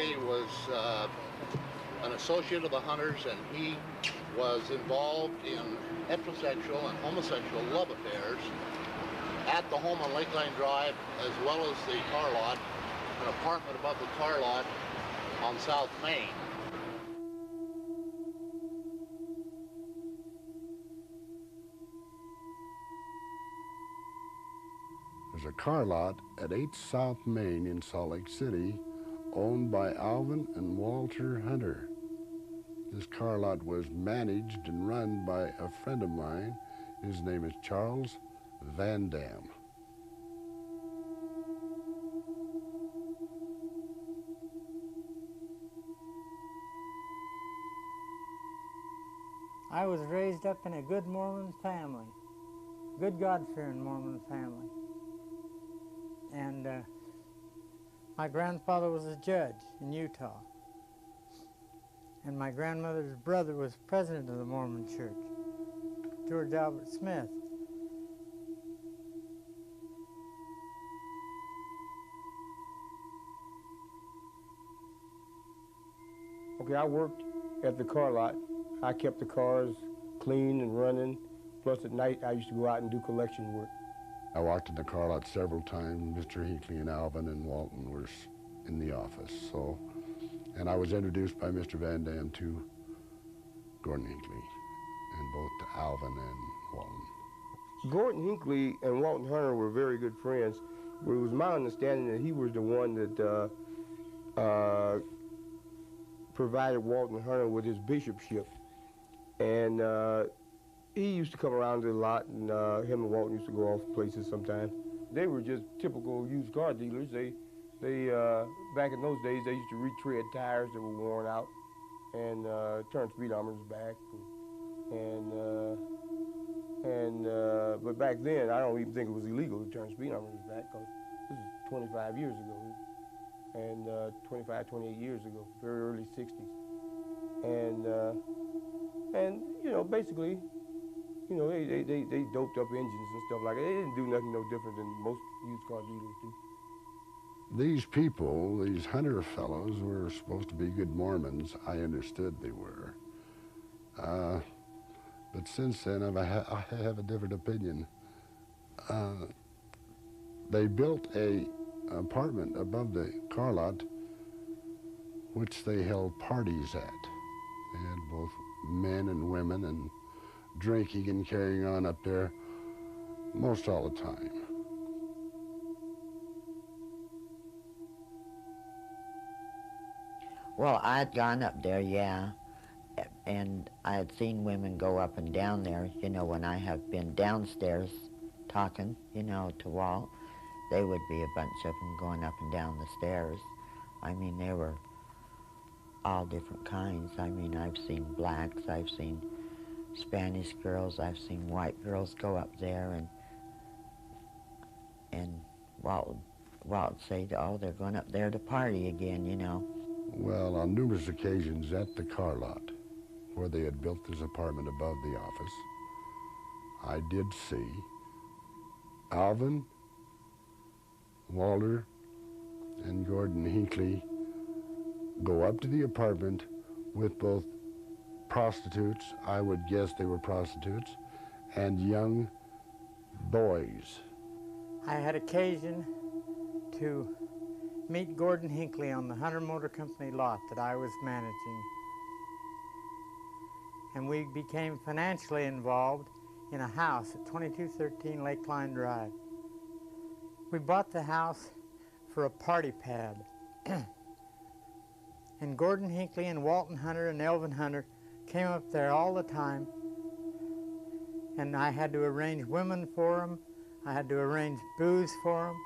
Hinckley was an associate of the Hunters, and he was involved in heterosexual and homosexual love affairs at the home on Lakeline Drive, as well as the car lot, an apartment above the car lot on South Main. There's a car lot at 8 South Main in Salt Lake City, owned by Alvin and Walter Hunter. This car lot was managed and run by a friend of mine. His name is Charles Van Dam. I was raised up in a good Mormon family, good God-fearing Mormon family. And my grandfather was a judge in Utah. And my grandmother's brother was president of the Mormon Church, George Albert Smith. Okay, I worked at the car lot. I kept the cars clean and running. Plus at night, I used to go out and do collection work. I walked in the car lot several times. Mr. Hinckley and Alvin and Walton were in the office. And I was introduced by Mr. Van Dam to Gordon Hinckley, and both to Alvin and Walton. Gordon Hinckley and Walton Hunter were very good friends, but it was my understanding that he was the one that provided Walton Hunter with his bishopship. And he used to come around a lot, and him and Walton used to go off places sometimes. They were just typical used car dealers. They back in those days, they used to retread tires that were worn out and turn speed armors back. But back then, I don't even think it was illegal to turn speed armors back, because this is 25 years ago, and 25, 28 years ago, very early 60s. And you know, basically, you know, they doped up engines and stuff like that. They didn't do nothing no different than most used car dealers do. These people, these Hunter fellows, were supposed to be good Mormons. I understood they were. But since then, I have a different opinion. They built an apartment above the car lot, which they held parties at. They had both men and women, and drinking and carrying on up there most all the time. Well, I'd gone up there, yeah, and I had seen women go up and down there, you know, when I have been downstairs talking, you know, to Walt. They would be a bunch of them going up and down the stairs. I mean, they were all different kinds. I mean, I've seen blacks, I've seen Spanish girls, I've seen white girls go up there, and Walt would say, oh, they're going up there to party again, you know. Well, on numerous occasions at the car lot, where they had built this apartment above the office, I did see Alvin, Walter, and Gordon Hinckley go up to the apartment with both prostitutes, I would guess they were prostitutes, and young boys. I had occasion to meet Gordon Hinckley on the Hunter Motor Company lot that I was managing. And we became financially involved in a house at 2213 Lakeline Drive. We bought the house for a party pad. And Gordon Hinckley and Walton Hunter and Elvin Hunter came up there all the time. And I had to arrange women for them. I had to arrange booze for them.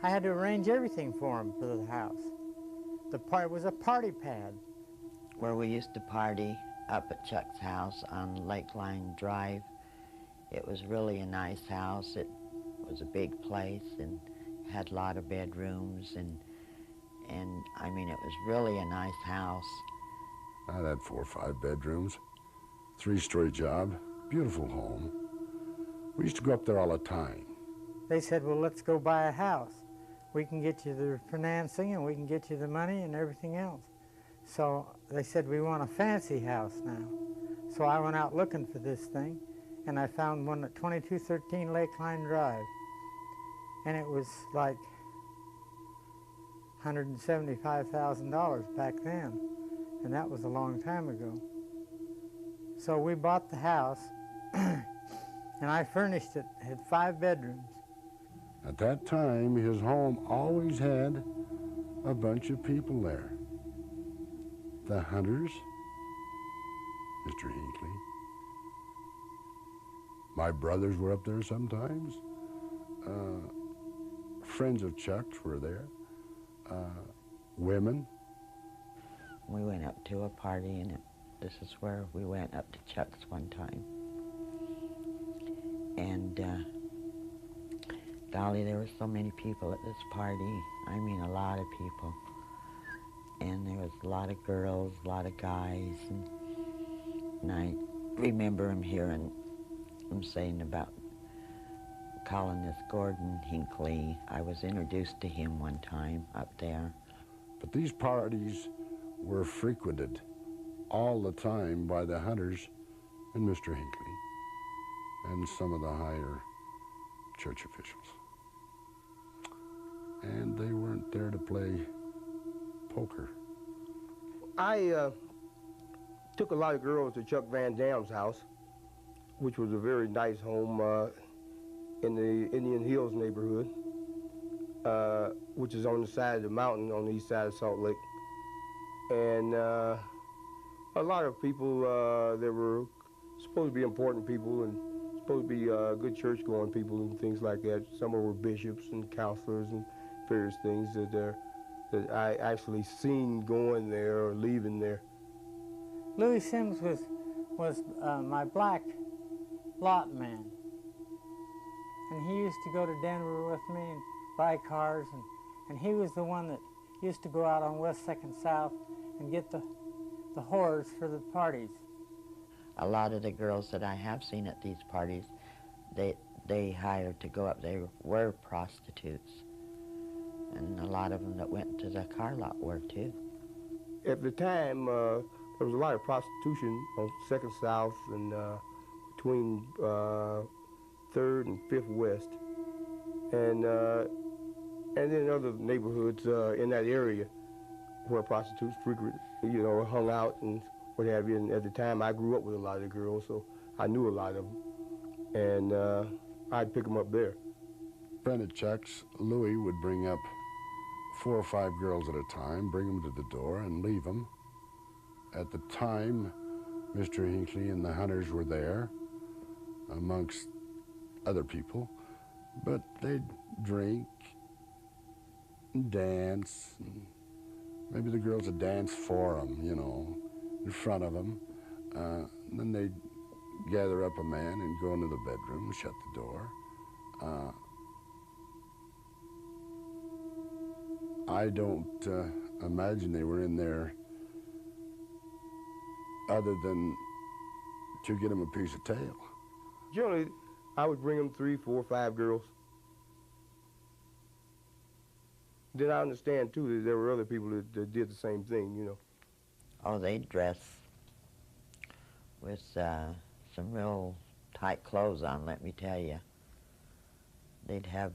I had to arrange everything for them for the house. It was a party pad. Where we used to party up at Chuck's house on Lakeline Drive. It was really a nice house. It was a big place and had a lot of bedrooms, and I mean, it was really a nice house. I had 4 or 5 bedrooms, 3-story job, beautiful home. We used to go up there all the time. they said, well, let's go buy a house. We can get you the financing and we can get you the money and everything else. So they said, we want a fancy house now. So I went out looking for this thing, and I found one at 2213 Lakeline Drive. And it was like $175,000 back then, and that was a long time ago. So we bought the house, and I furnished it. It had 5 bedrooms. At that time, his home always had a bunch of people there. The Hunters, Mr. Hinckley. My brothers were up there sometimes. Friends of Chuck's were there. Women. We went up to a party, and this is where we went up to Chuck's one time. And golly, there were so many people at this party. I mean, a lot of people. And there was a lot of girls, a lot of guys. And I remember him hearing him saying about calling this Gordon Hinckley. I was introduced to him one time up there. But these parties were frequented all the time by the Hunters and Mr. Hinckley and some of the higher church officials. And they weren't there to play poker. I took a lot of girls to Chuck Van Dam's house, which was a very nice home in the Indian Hills neighborhood, which is on the side of the mountain on the east side of Salt Lake. And a lot of people that were supposed to be important people and supposed to be good church-going people and things like that. Some were bishops and counselors and various things that I actually seen going there or leaving there. Louis Sims was my black lot man. And he used to go to Denver with me and buy cars, and he was the one that used to go out on West 2nd South and get the whores for the parties. A lot of the girls that I have seen at these parties, they hired to go up. They were prostitutes. And a lot of them that went to the car lot were too. At the time, there was a lot of prostitution on 2nd South and between 3rd and 5th West. And then other neighborhoods in that area where prostitutes frequently, hung out and what have you. And at the time, I grew up with a lot of the girls, so I knew a lot of them. And I'd pick them up there. Friend of Chuck's, Louis would bring up 4 or 5 girls at a time, bring them to the door and leave them. At the time, Mr. Hinckley and the Hunters were there, amongst other people, but they'd drink and dance. And maybe the girls would dance for them, in front of them. Then they'd gather up a man and go into the bedroom, shut the door. I don't imagine they were in there other than to get him a piece of tail. Generally, I would bring them 3, 4, 5 girls. Then I understand, too, that there were other people that did the same thing, Oh, they'd dress with some real tight clothes on, let me tell you. They'd have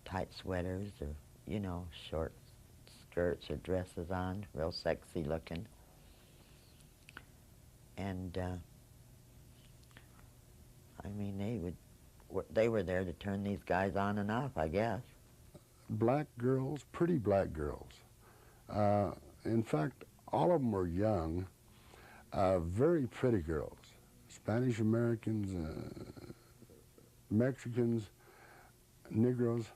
tight sweaters or, short skirts or dresses on, real sexy looking. And I mean, they were there to turn these guys on and off, I guess. Black girls, pretty black girls. In fact, all of them were young, very pretty girls. Spanish Americans, Mexicans, Negroes,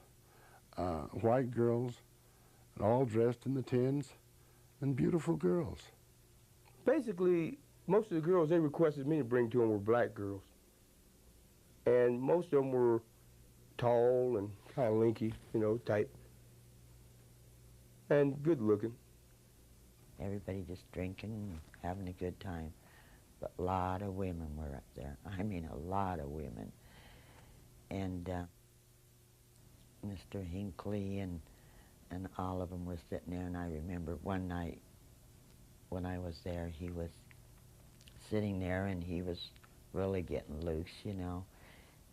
white girls, all dressed in the tins, and beautiful girls. Basically, most of the girls they requested me to bring to them were black girls. And most of them were tall and kind of lanky, type. And good looking. Everybody just drinking, having a good time. But a lot of women were up there. I mean, a lot of women. And Mr. Hinckley and all of them were sitting there, and I remember one night when I was there, he was sitting there and he was really getting loose, you know,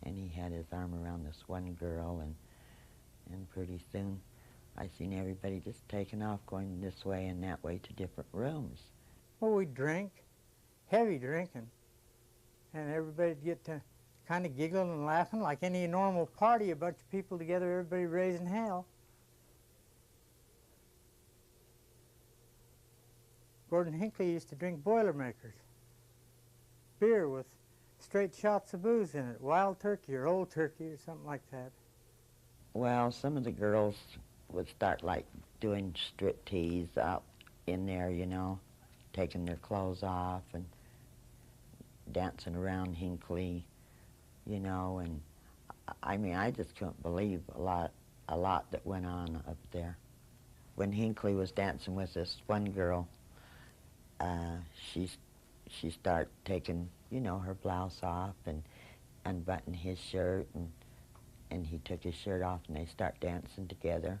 and he had his arm around this one girl, and pretty soon I seen everybody just taking off, going this way and that way to different rooms. Well, we'd drink, heavy drinking, and everybody'd get to kind of giggling and laughing like any normal party, a bunch of people together, everybody raising hell. Gordon Hinckley used to drink Boilermakers, beer with straight shots of booze in it, Wild Turkey or Old Turkey or something like that. Well, some of the girls would start like doing striptease out in there, you know, taking their clothes off and dancing around Hinckley, you know, and I mean, I just couldn't believe a lot that went on up there. When Hinckley was dancing with this one girl, she started taking, you know, her blouse off and unbuttoning his shirt, and he took his shirt off, and they start dancing together.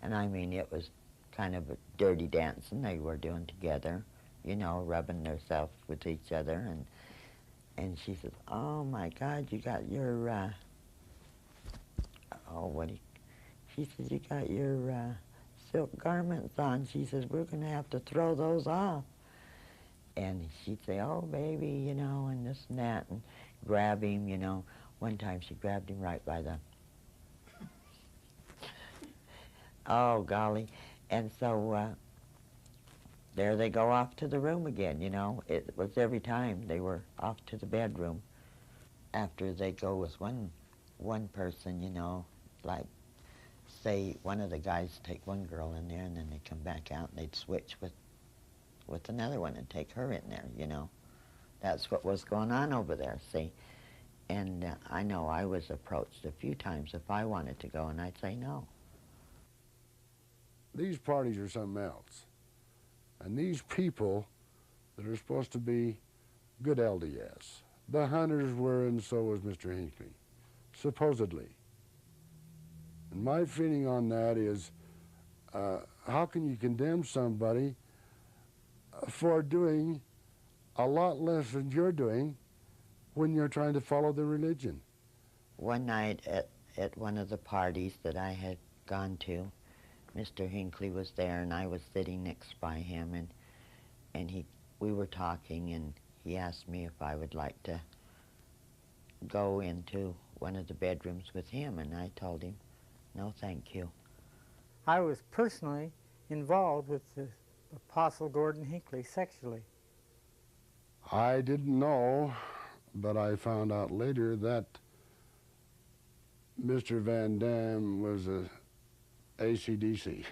And I mean, it was kind of a dirty dancing they were doing together, you know, rubbing themselves with each other. And she says, "Oh my God, you got your she says, you got your silk garments on." She says, "We're going to have to throw those off." And she'd say, "Oh, baby," you know, and this and that, and grab him, you know. One time she grabbed him right by the, oh, golly. And so there they go off to the room again, you know. It was every time they were off to the bedroom. After they go with one person, you know, like, say one of the guys take one girl in there, and then they come back out and they'd switch with another one and take her in there, you know. That's what was going on over there, see. And I know I was approached a few times if I wanted to go, and I'd say no. These parties are something else. And these people that are supposed to be good LDS, the Hunters were, and so was Mr. Hinckley, supposedly. And my feeling on that is, how can you condemn somebody for doing a lot less than you're doing when you're trying to follow the religion? One night at one of the parties that I had gone to, Mr. Hinckley was there, and I was sitting next by him, and we were talking, and he asked me if I would like to go into one of the bedrooms with him, and I told him, no, thank you. I was personally involved with the Apostle Gordon Hinckley sexually. I didn't know, but I found out later that Mr. Van Dam was a AC/DC.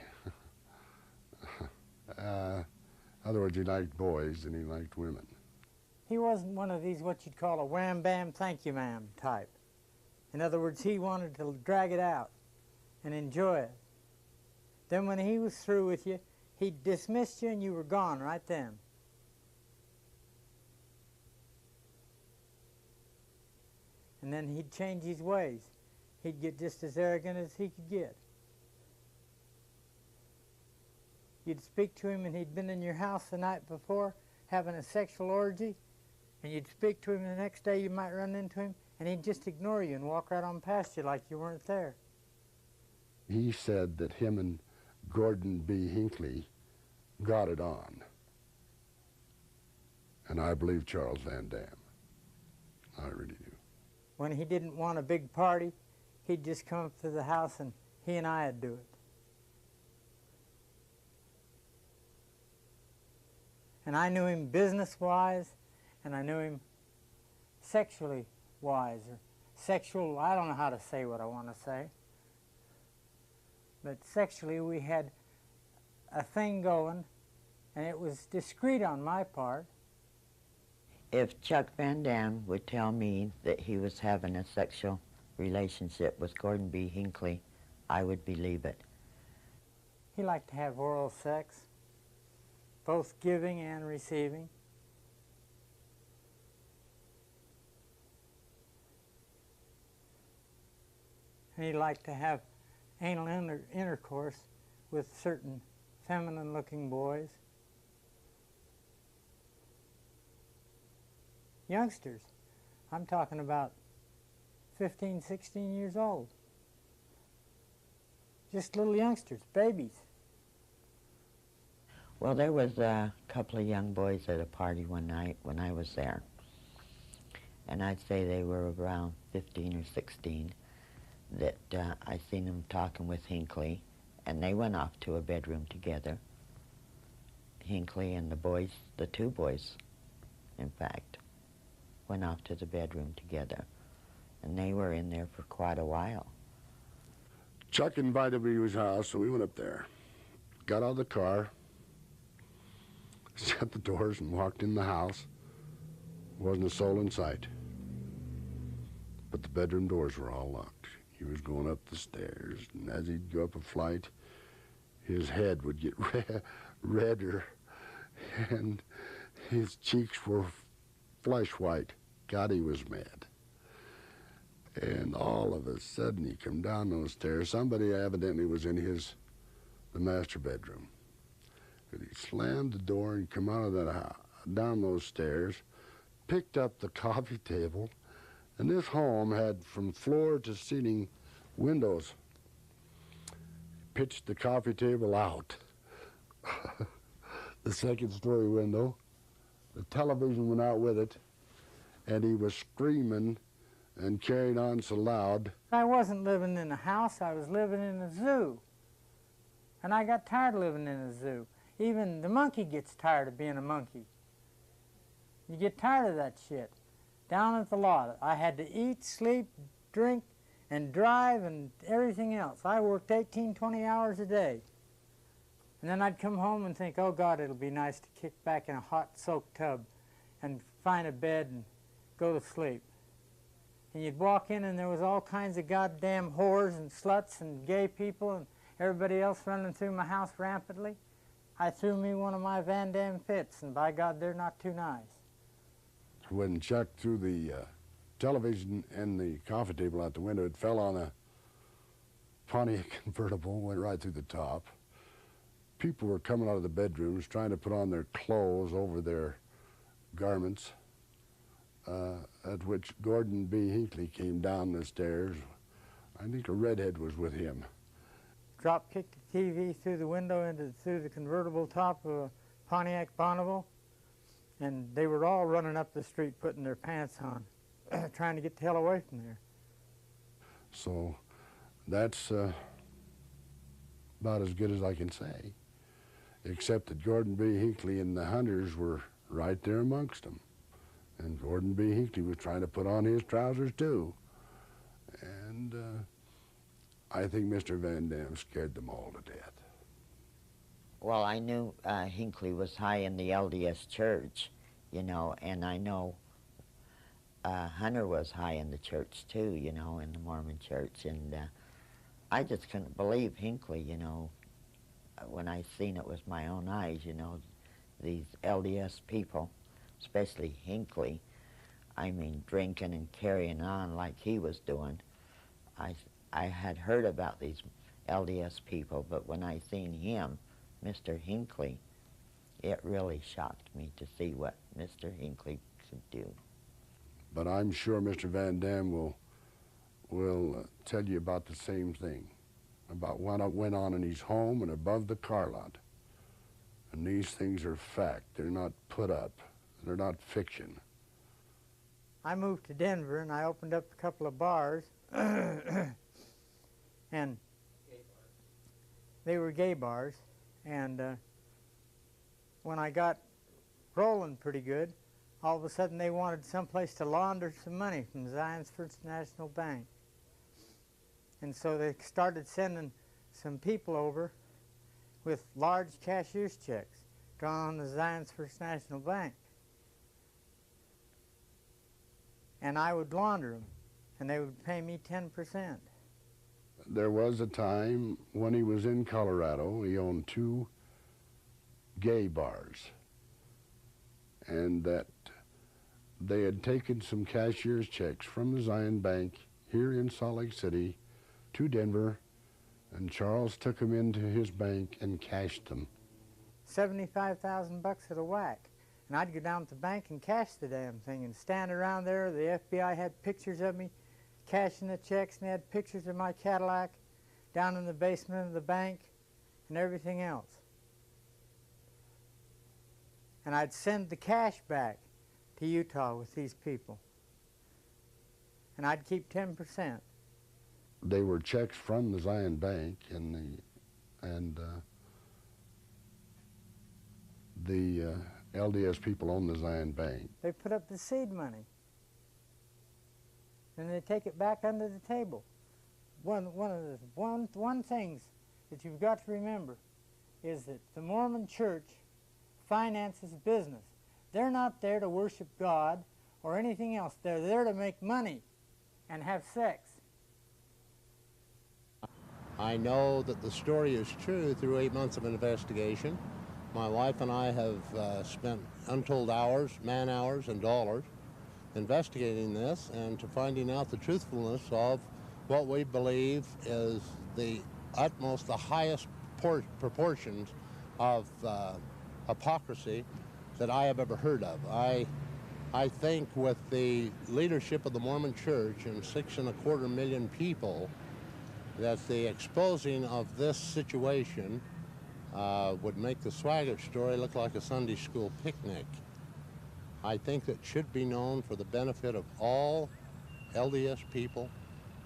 In other words, he liked boys and he liked women. He wasn't one of these what you'd call a wham-bam, thank you, ma'am type. In other words, he wanted to drag it out and enjoy it. Then when he was through with you, he dismissed you and you were gone right then. And then he'd change his ways. He'd get just as arrogant as he could get. You'd speak to him and he'd been in your house the night before having a sexual orgy, and you'd speak to him the next day, you might run into him, and he'd just ignore you and walk right on past you like you weren't there. He said that him and Gordon B. Hinckley got it on. And I believe Charles Van Dam. I really do. When he didn't want a big party, he'd just come up to the house and he and I'd do it. And I knew him business-wise, and I knew him sexually wise, or sexual, I don't know how to say what I want to say. But sexually we had a thing going, and it was discreet on my part. If Chuck Van Dam would tell me that he was having a sexual relationship with Gordon B. Hinckley, I would believe it. He liked to have oral sex, both giving and receiving. and he liked to have anal intercourse with certain feminine-looking boys. Youngsters. I'm talking about 15, 16 years old. Just little youngsters, babies. Well, there was a couple of young boys at a party one night when I was there. And I'd say they were around 15 or 16 that I seen them talking with Hinckley, and they went off to a bedroom together. Hinckley and the boys, the two boys, in fact, went off to the bedroom together. And they were in there for quite a while. Chuck invited me to his house, so we went up there. Got out of the car, shut the doors, and walked in the house. Wasn't a soul in sight. But the bedroom doors were all locked. He was going up the stairs, and as he'd go up a flight, his head would get redder, and his cheeks were flesh white. God, he was mad. And all of a sudden, he come down those stairs. Somebody evidently was in the master bedroom. And he slammed the door and come out of that house, down those stairs, picked up the coffee table, and this home had from floor to ceiling windows. Pitched the coffee table out. The second story window. The television went out with it, and he was screaming and carried on so loud. I wasn't living in a house, I was living in a zoo. And I got tired of living in a zoo. Even the monkey gets tired of being a monkey. You get tired of that shit. Down at the lot, I had to eat, sleep, drink, and drive, and everything else. I worked 18, 20 hours a day. And then I'd come home and think, oh God, it'll be nice to kick back in a hot soaked tub and find a bed and go to sleep. And you'd walk in and there was all kinds of goddamn whores and sluts and gay people and everybody else running through my house rampantly. I threw me one of my Van Damme fits, and by God, they're not too nice. When Chuck threw the television and the coffee table out the window, it fell on a Pontiac convertible, went right through the top. People were coming out of the bedrooms trying to put on their clothes over their garments, at which Gordon B. Hinckley came down the stairs. I think a redhead was with him. Drop kicked the TV through the window through the convertible top of a Pontiac Bonneville, and they were all running up the street putting their pants on, trying to get the hell away from there. So that's about as good as I can say, except that Gordon B. Hinckley and the hunters were right there amongst them. And Gordon B. Hinckley was trying to put on his trousers too. And I think Mr. Van Damme scared them all to death. Well, I knew Hinckley was high in the LDS church, you know, and I know Hunter was high in the church too, you know, in the Mormon church. And I just couldn't believe Hinckley, you know, when I seen it with my own eyes, you know, these LDS people, especially Hinckley, I mean, drinking and carrying on like he was doing. I had heard about these LDS people, but when I seen him, Mr. Hinckley, it really shocked me to see what Mr. Hinckley could do. But I'm sure Mr. Van Damme will tell you about the same thing, about what went on in his home and above the car lot. And these things are fact. They're not put up. They're not fiction. I moved to Denver and I opened up a couple of bars, and they were gay bars. And when I got rolling pretty good, all of a sudden they wanted someplace to launder some money from Zions First National Bank. And so they started sending some people over with large cashier's checks drawn on the Zions First National Bank. And I would launder them, and they would pay me 10%. There was a time when he was in Colorado, he owned 2 gay bars, and that they had taken some cashier's checks from the Zion Bank here in Salt Lake City to Denver, and Charles took them into his bank and cashed them. 75,000 bucks at a whack. And I'd go down to the bank and cash the damn thing and stand around there. The FBI had pictures of me cashing the checks, and they had pictures of my Cadillac down in the basement of the bank and everything else. And I'd send the cash back to Utah with these people. And I'd keep 10%. They were checks from the Zion Bank, and the LDS people own the Zion Bank. They put up the seed money, and they take it back under the table. One things that you've got to remember is that the Mormon Church finances business. They're not there to worship God or anything else. They're there to make money and have sex. I know that the story is true through 8 months of investigation. My wife and I have spent untold hours, man-hours, and dollars investigating this and to finding out the truthfulness of what we believe is the utmost, the highest proportions of hypocrisy that I have ever heard of. I think with the leadership of the Mormon Church and 6.25 million people, that the exposing of this situation would make the Swaggart story look like a Sunday school picnic. I think that should be known for the benefit of all LDS people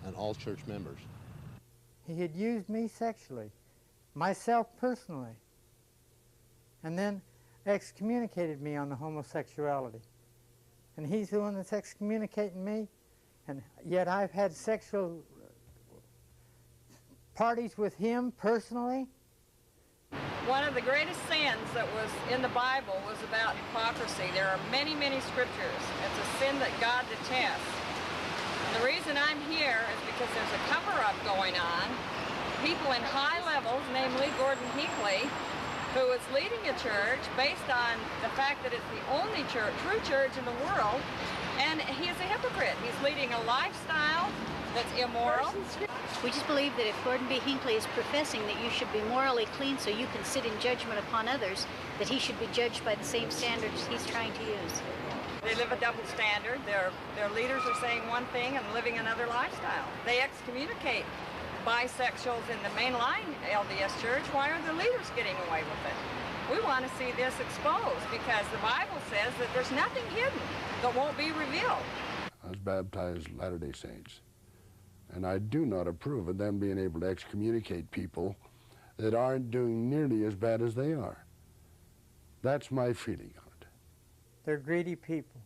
and all church members. He had used me sexually, myself personally, and then excommunicated me on the homosexuality. And he's the one that's excommunicating me, and yet I've had sexual parties with him personally. One of the greatest sins that was in the Bible was about hypocrisy. There are many, many scriptures. It's a sin that God detests. And the reason I'm here is because there's a cover-up going on. People in high levels, namely Gordon Hinckley, who is leading a church based on the fact that it's the only church, true church in the world, and he is a hypocrite. He's leading a lifestyle that's immoral. We just believe that if Gordon B. Hinckley is professing that you should be morally clean so you can sit in judgment upon others, that he should be judged by the same standards he's trying to use. They live a double standard. Their leaders are saying one thing and living another lifestyle. They excommunicate bisexuals in the mainline LDS church. Why are the leaders getting away with it? We want to see this exposed because the Bible says that there's nothing hidden that won't be revealed. I was baptized Latter-day Saints, and I do not approve of them being able to excommunicate people that aren't doing nearly as bad as they are. That's my feeling on it. They're greedy people.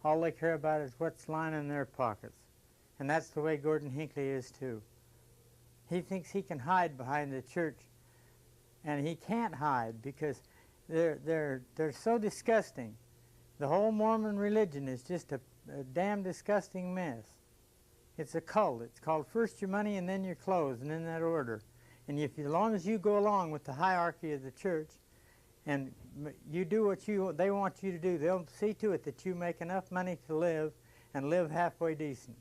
All they care about is what's lying in their pockets. And that's the way Gordon Hinckley is too. He thinks he can hide behind the church, and he can't hide because they're so disgusting. The whole Mormon religion is just a damn disgusting mess. It's a cult. It's called first your money and then your clothes, and in that order. And if, as long as you go along with the hierarchy of the church and you do what they want you to do, they'll see to it that you make enough money to live and live halfway decent.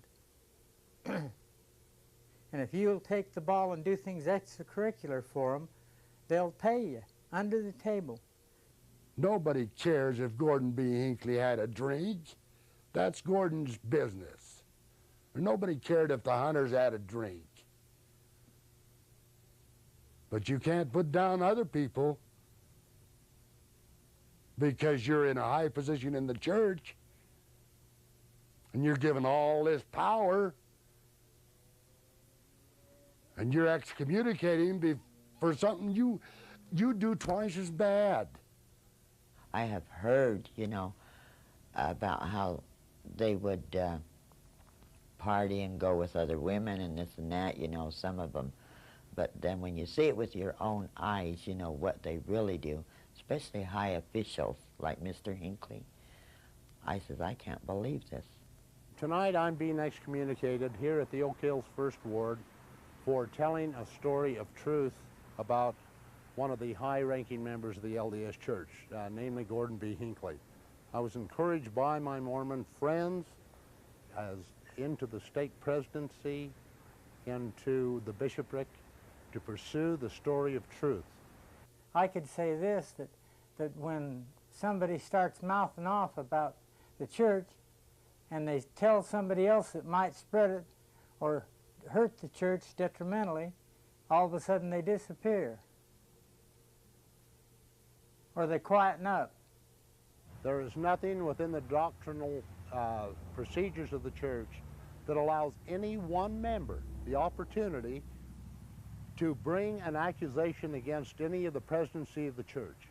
And if you'll take the ball and do things extracurricular for them, they'll pay you under the table. Nobody cares if Gordon B. Hinckley had a drink. That's Gordon's business. Nobody cared if the hunters had a drink. But you can't put down other people because you're in a high position in the church and you're given all this power and you're excommunicating for something you do twice as bad. I have heard, you know, about how they would party and go with other women and this and that, you know, some of them. But then when you see it with your own eyes, you know what they really do, especially high officials like Mr. Hinckley. I says, I can't believe this. Tonight I'm being excommunicated here at the Oak Hills First Ward for telling a story of truth about one of the high-ranking members of the LDS Church, namely Gordon B. Hinckley. I was encouraged by my Mormon friends as into the stake presidency into the bishopric to pursue the story of truth. I could say this, that when somebody starts mouthing off about the church and they tell somebody else that might spread it or hurt the church detrimentally, all of a sudden they disappear or they quieten up. There is nothing within the doctrinal procedures of the church that allows any one member the opportunity to bring an accusation against any of the presidency of the church.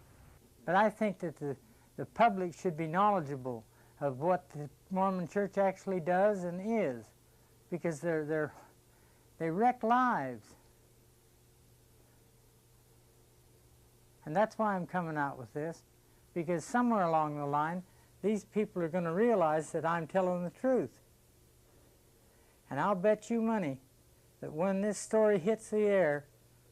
But I think that the public should be knowledgeable of what the Mormon Church actually does and is, because they wreck lives. And that's why I'm coming out with this, because somewhere along the line, these people are going to realize that I'm telling the truth. And I'll bet you money that when this story hits the air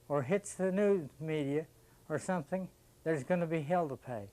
or hits the news media or something, there's going to be hell to pay.